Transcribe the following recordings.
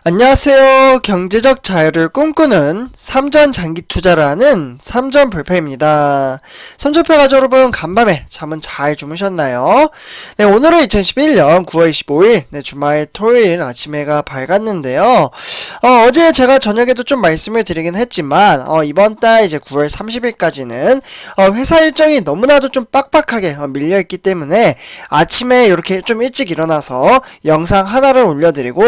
안녕하세요. 경제적 자유를 꿈꾸는 삼전 장기 투자를 하는 삼전불패입니다. 삼전불패 가족 여러분, 간밤에 잠은 잘 주무셨나요? 네, 오늘은 2011년 9월 25일 주말 토요일 아침에가 밝았는데요. 어제 제가 저녁에도 좀 말씀을 드리긴 했지만 이번 달 이제 9월 30일까지는 회사 일정이 너무나도 좀 빡빡하게 밀려있기 때문에 아침에 이렇게 좀 일찍 일어나서 영상 하나를 올려드리고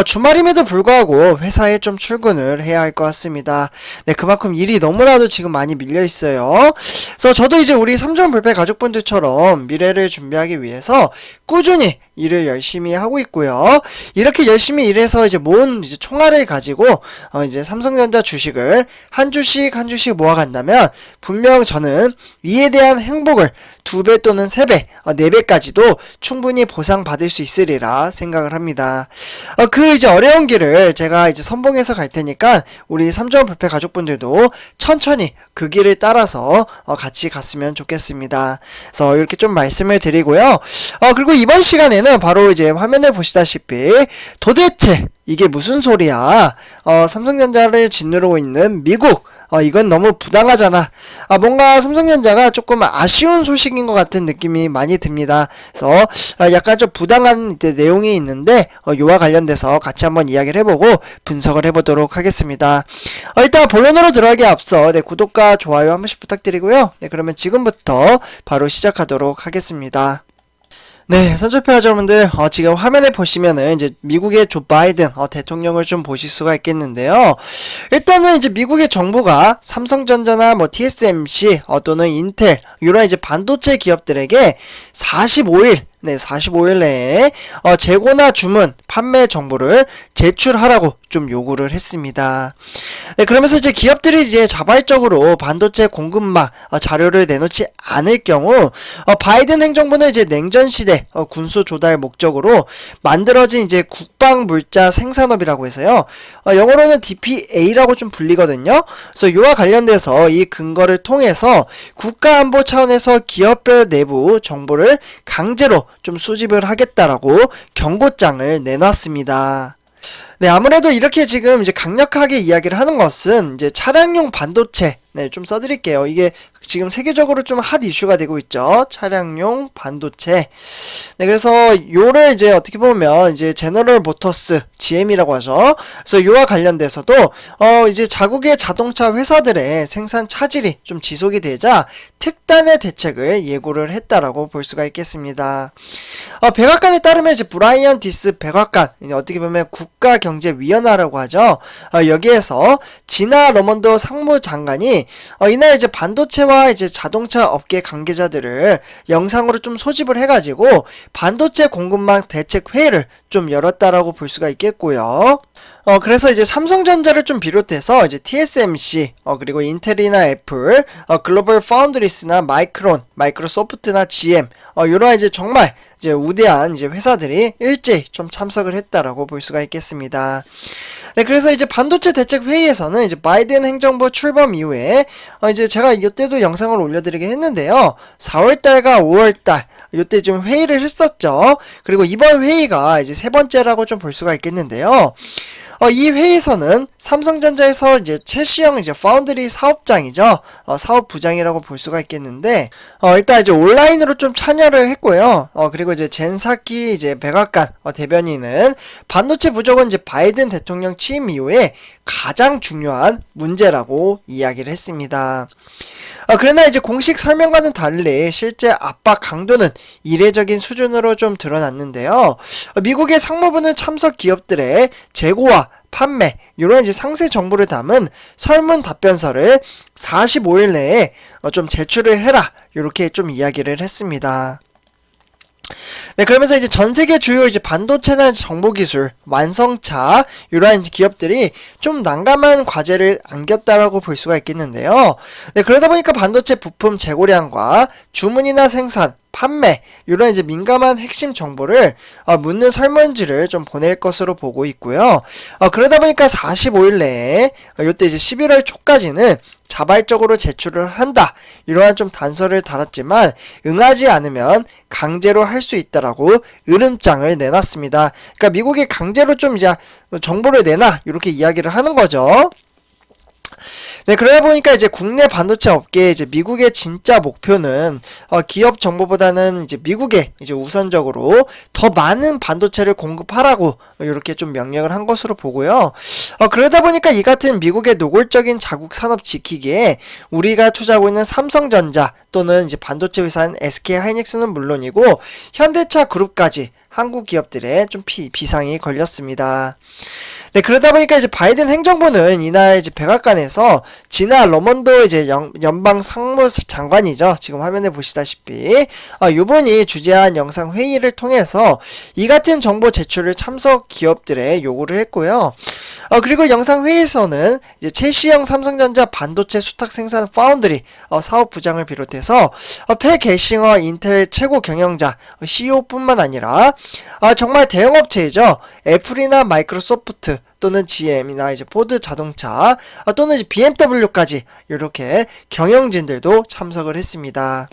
주말임에도 불구하고 회사에 좀 출근을 해야 할 것 같습니다. 네, 그만큼 일이 너무나도 지금 많이 밀려 있어요. 그래서 저도 이제 우리 삼전불패 가족분들처럼 미래를 준비하기 위해서 꾸준히 일을 열심히 하고 있고요. 이렇게 열심히 일해서 이제 모은 이제 총알을 가지고 이제 삼성전자 주식을 한 주씩 모아간다면 분명 저는 이에 대한 행복을 2배 또는 3배, 4배까지도 충분히 보상받을 수 있으리라 생각을 합니다. 그 이제 어려운 길을 제가 이제 선봉해서 갈 테니까 우리 삼전불패 가족분들도 천천히 그 길을 따라서 같이 갔으면 좋겠습니다. 그래서 이렇게 좀 말씀을 드리고요. 그리고 이번 시간에는 바로 이제 화면을 보시다시피 도대체 이게 무슨 소리야? 삼성전자를 짓누르고 있는 미국, 이건 너무 부당하잖아. 뭔가 삼성전자가 조금 아쉬운 소식인 것 같은 느낌이 많이 듭니다. 그래서 약간 좀 부당한 내용이 있는데 이와 관련돼서 같이 한번 이야기를 해보고 분석을 해보도록 하겠습니다. 일단 본론으로 들어가기 앞서 구독과 좋아요 한 번씩 부탁드리고요. 그러면 지금부터 바로 시작하도록 하겠습니다. 네, 삼전불패 여러분들, 지금 화면에 보시면은 이제 미국의 조 바이든 대통령을 좀 보실 수가 있겠는데요. 일단은 이제 미국의 정부가 삼성전자나 TSMC 또는 인텔 이런 이제 반도체 기업들에게 45일 내에 재고나 주문, 판매 정보를 제출하라고 좀 요구를 했습니다. 네, 그러면서 이제 기업들이 이제 자발적으로 반도체 공급망 자료를 내놓지 않을 경우 바이든 행정부는 이제 냉전 시대 군수 조달 목적으로 만들어진 이제 국방 물자 생산업이라고 해서요. 영어로는 DPA라고 좀 불리거든요. 그래서 이와 관련돼서 이 근거를 통해서 국가안보 차원에서 기업별 내부 정보를 강제로 좀 수집을 하겠다라고 경고장을 내놨습니다. 네, 아무래도 이렇게 지금 이제 강력하게 이야기를 하는 것은 이제 차량용 반도체, 좀 써드릴게요. 이게 지금 세계적으로 좀 핫 이슈가 되고 있죠. 차량용 반도체. 네, 그래서 요를 이제 어떻게 보면 이제 제너럴 모터스, GM이라고 하죠. 그래서 요와 관련돼서도 이제 자국의 자동차 회사들의 생산 차질이 좀 지속이 되자 특단의 대책을 예고를 했다라고 볼 수가 있겠습니다. 백악관에 따르면 이제 브라이언 디스 백악관, 어떻게 보면 국가경제위원회라고 하죠. 여기에서 지나 러먼드 상무장관이 이날 이제 반도체와 이제 자동차 업계 관계자들을 영상으로 좀 소집을 해가지고 반도체 공급망 대책 회의를 좀 열었다라고 볼 수가 있겠고요. 그래서 이제 삼성전자를 좀 비롯해서 이제 TSMC, 그리고 인텔이나 애플, 글로벌 파운드리스나 마이크론, 마이크로소프트나 GM, 요런 이제 정말 이제 우대한 이제 회사들이 일제히 좀 참석을 했다라고 볼 수가 있겠습니다. 네, 그래서 이제 반도체 대책 회의에서는 이제 바이든 행정부 출범 이후에 이제 제가 이때도 영상을 올려드리긴 했는데요. 4월달과 5월달 이때 좀 회의를 했었죠. 그리고 이번 회의가 이제 세 번째라고 좀 볼 수가 있겠는데요. 이 회의에서는 삼성전자에서 이제 최시영 이제 파운드리 사업장이죠. 사업부장이라고 볼 수가 있겠는데, 일단 이제 온라인으로 좀 참여를 했고요. 그리고 이제 젠사키 이제 백악관 대변인은 반도체 부족은 이제 바이든 대통령 취임 이후에 가장 중요한 문제라고 이야기를 했습니다. 그러나 이제 공식 설명과는 달리 실제 압박 강도는 이례적인 수준으로 좀 드러났는데요. 미국의 상무부는 참석 기업들의 재고와 판매, 이런 이제 상세 정보를 담은 설문 답변서를 45일 내에 좀 제출을 해라, 이렇게 좀 이야기를 했습니다. 네, 그러면서 이제 전 세계 주요 이제 반도체나 정보기술, 완성차, 이러한 기업들이 좀 난감한 과제를 안겼다라고 볼 수가 있겠는데요. 네, 그러다 보니까 반도체 부품 재고량과 주문이나 생산, 판매 이런 이제 민감한 핵심 정보를 묻는 설문지를 좀 보낼 것으로 보고 있고요. 그러다 보니까 45일 내에 이때 이제 11월 초까지는 자발적으로 제출을 한다. 이러한 좀 단서를 달았지만 응하지 않으면 강제로 할 수 있다라고 으름장을 내놨습니다. 그러니까 미국이 강제로 좀 이제 정보를 내놔 이렇게 이야기를 하는 거죠. 네, 그러다 보니까 이제 국내 반도체 업계에 이제 미국의 진짜 목표는 기업 정보보다는 이제 미국에 이제 우선적으로 더 많은 반도체를 공급하라고 이렇게 좀 명령을 한 것으로 보고요. 그러다 보니까 이 같은 미국의 노골적인 자국 산업 지키기에 우리가 투자하고 있는 삼성전자 또는 이제 반도체 회사인 SK 하이닉스는 물론이고 현대차 그룹까지 한국 기업들의 좀 비상이 걸렸습니다. 네, 그러다 보니까 이제 바이든 행정부는 이날 이제 백악관에서 지나 러먼도 이제 연방 상무장관이죠. 지금 화면에 보시다시피 이분이 주재한 영상 회의를 통해서 이 같은 정보 제출을 참석 기업들에 요구를 했고요. 그리고 영상 회의에서는 이제 최시영 삼성전자 반도체 수탁 생산 파운드리 사업부장을 비롯해서 패 게싱어 인텔 최고 경영자 CEO뿐만 아니라 정말 대형 업체이죠. 애플이나 마이크로소프트 또는 GM이나 이제 포드 자동차 또는 이제 BMW까지 이렇게 경영진들도 참석을 했습니다.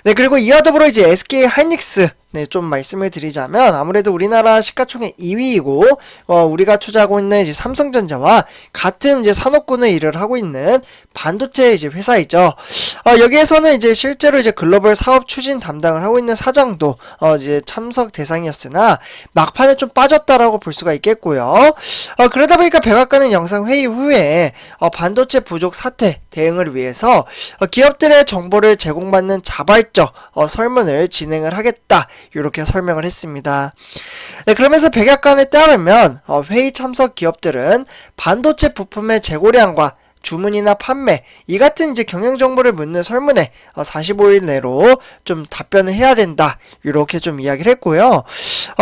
네, 그리고 이와 더불어 이제 SK 하이닉스 네, 좀 말씀을 드리자면 아무래도 우리나라 시가총액 2위이고 우리가 투자하고 있는 이제 삼성전자와 같은 이제 산업군의 일을 하고 있는 반도체 이제 회사이죠. 여기에서는 이제 실제로 이제 글로벌 사업 추진 담당을 하고 있는 사장도 이제 참석 대상이었으나 막판에 좀 빠졌다라고 볼 수가 있겠고요. 그러다 보니까 백악관은 영상 회의 후에 반도체 부족 사태 대응을 위해서 기업들의 정보를 제공받는 자발적 설문을 진행을 하겠다. 이렇게 설명을 했습니다. 네, 그러면서 백악관에 따르면 회의 참석 기업들은 반도체 부품의 재고량과 주문이나 판매 이 같은 이제 경영 정보를 묻는 설문에 45일 내로 좀 답변을 해야 된다 이렇게 좀 이야기를 했고요.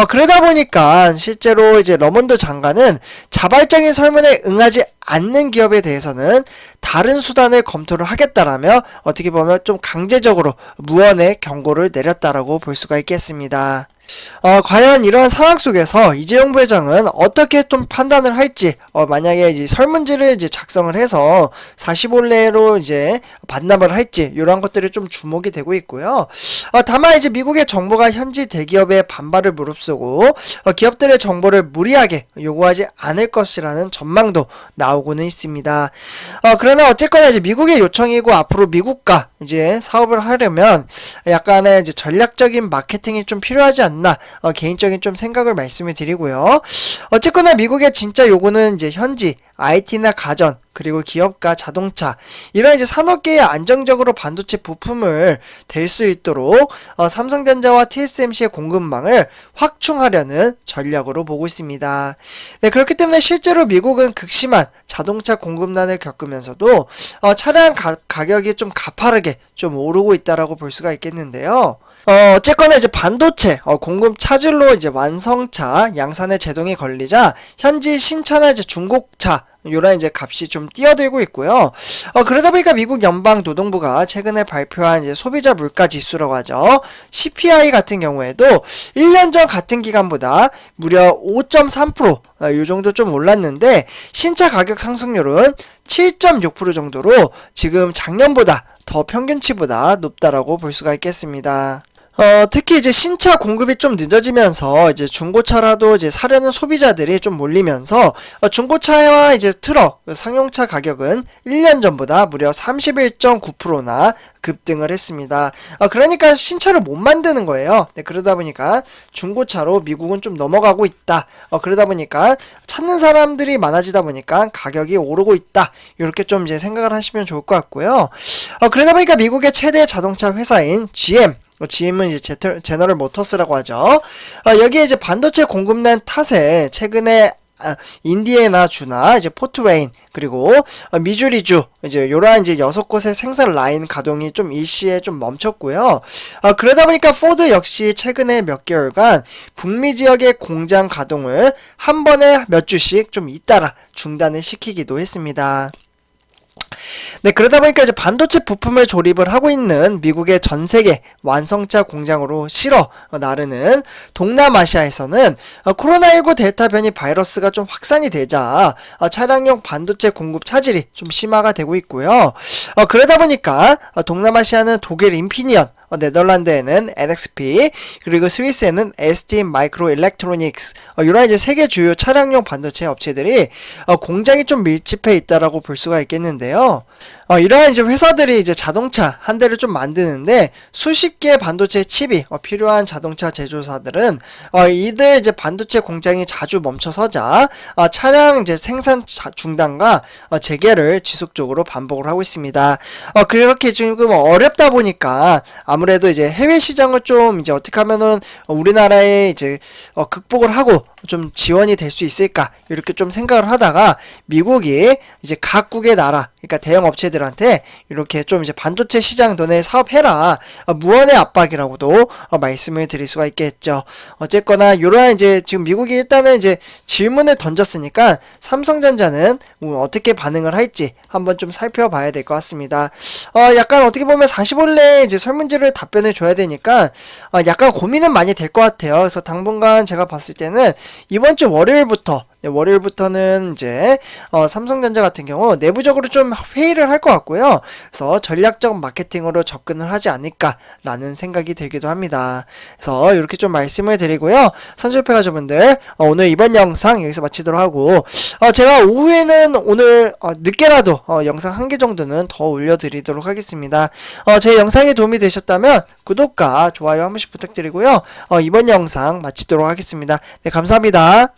그러다 보니까 실제로 이제 러먼드 장관은 자발적인 설문에 응하지 않는 기업에 대해서는 다른 수단을 검토를 하겠다라며 어떻게 보면 좀 강제적으로 무언의 경고를 내렸다라고 볼 수가 있겠습니다. 과연 이러한 상황 속에서 이재용 부회장은 어떻게 좀 판단을 할지, 만약에 이제 설문지를 이제 작성을 해서 45일 내로 이제 반납을 할지, 이러한 것들이 좀 주목이 되고 있고요. 다만 이제 미국의 정부가 현지 대기업의 반발을 무릅쓰고, 기업들의 정보를 무리하게 요구하지 않을 것이라는 전망도 나오고는 있습니다. 그러나 어쨌거나 이제 미국의 요청이고 앞으로 미국과 이제 사업을 하려면 약간의 이제 전략적인 마케팅이 좀 필요하지 않나 개인적인 좀 생각을 말씀을 드리고요. 어쨌거나 미국의 진짜 요구는 이제 현지 IT나 가전 그리고 기업과 자동차 이런 이제 산업계에 안정적으로 반도체 부품을 댈 수 있도록 삼성전자와 TSMC의 공급망을 확충하려는 전략으로 보고 있습니다. 네, 그렇기 때문에 실제로 미국은 극심한 자동차 공급난을 겪으면서도 차량 가격이 좀 가파르게 좀 오르고 있다라고 볼 수가 있겠는데요. 어쨌거나 이제 반도체 공급 차질로 이제 완성차 양산의 제동이 걸리자 현지 신차나 이제 중국차 요런 이제 값이 좀 뛰어들고 있고요. 그러다 보니까 미국 연방 노동부가 최근에 발표한 이제 소비자 물가 지수라고 하죠. CPI 같은 경우에도 1년 전 같은 기간보다 무려 5.3% 요 정도 좀 올랐는데 신차 가격 상승률은 7.6% 정도로 지금 작년보다 더 평균치보다 높다라고 볼 수가 있겠습니다. 특히 이제 신차 공급이 좀 늦어지면서 이제 중고차라도 이제 사려는 소비자들이 좀 몰리면서 중고차와 이제 트럭, 상용차 가격은 1년 전보다 무려 31.9%나 급등을 했습니다. 그러니까 신차를 못 만드는 거예요. 네, 그러다 보니까 중고차로 미국은 좀 넘어가고 있다. 그러다 보니까 찾는 사람들이 많아지다 보니까 가격이 오르고 있다. 이렇게 좀 이제 생각을 하시면 좋을 것 같고요. 그러다 보니까 미국의 최대 자동차 회사인 GM은 이제 제너럴 모터스라고 하죠. 여기에 이제 반도체 공급난 탓에 최근에 인디애나주나 이제 포트웨인 그리고 미주리주 이제 요러한 이제 6곳의 생산 라인 가동이 좀 일시에 좀 멈췄고요. 그러다 보니까 포드 역시 최근에 몇 개월간 북미 지역의 공장 가동을 한 번에 몇 주씩 좀 잇따라 중단을 시키기도 했습니다. 네, 그러다 보니까 이제 반도체 부품을 조립을 하고 있는 미국의 전 세계 완성차 공장으로 실어 나르는 동남아시아에서는 코로나19 델타 변이 바이러스가 좀 확산이 되자 차량용 반도체 공급 차질이 좀 심화가 되고 있고요. 그러다 보니까 동남아시아는 독일 인피니언, 네덜란드에는 NXP, 그리고 스위스에는 ST 마이크로 일렉트로닉스, 이런 이제 세계 주요 차량용 반도체 업체들이 공장이 좀 밀집해 있다라고 볼 수가 있겠는데요. 이러한 이제 회사들이 이제 자동차 한 대를 좀 만드는데 수십 개의 반도체 칩이 필요한 자동차 제조사들은 이들 이제 반도체 공장이 자주 멈춰서자 차량 이제 생산 중단과 재개를 지속적으로 반복을 하고 있습니다. 그렇게 지금 어렵다 보니까 아무래도 이제 해외 시장을 좀 이제 어떻게 하면은 우리나라에 이제 극복을 하고 좀 지원이 될 수 있을까 이렇게 좀 생각을 하다가 미국이 이제 각국의 나라, 그러니까 대형 업체들한테 이렇게 좀 이제 반도체 시장 너네 사업해라, 무언의 압박이라고도 말씀을 드릴 수가 있겠죠. 어쨌거나 이러한 이제 지금 미국이 일단은 이제 질문을 던졌으니까 삼성전자는 어떻게 반응을 할지 한번 좀 살펴봐야 될 것 같습니다. 약간 어떻게 보면 45일내에 이제 설문지를 답변을 줘야 되니까 약간 고민은 많이 될 것 같아요. 그래서 당분간 제가 봤을 때는 이번 주 월요일부터는 이제 삼성전자 같은 경우 내부적으로 좀 회의를 할 것 같고요. 그래서 전략적 마케팅으로 접근을 하지 않을까라는 생각이 들기도 합니다. 그래서 이렇게 좀 말씀을 드리고요. 선출패 가족분들, 오늘 이번 영상 여기서 마치도록 하고 제가 오후에는 오늘 늦게라도 영상 한 개 정도는 더 올려드리도록 하겠습니다. 제 영상이 도움이 되셨다면 구독과 좋아요 한 번씩 부탁드리고요. 이번 영상 마치도록 하겠습니다. 네, 감사합니다.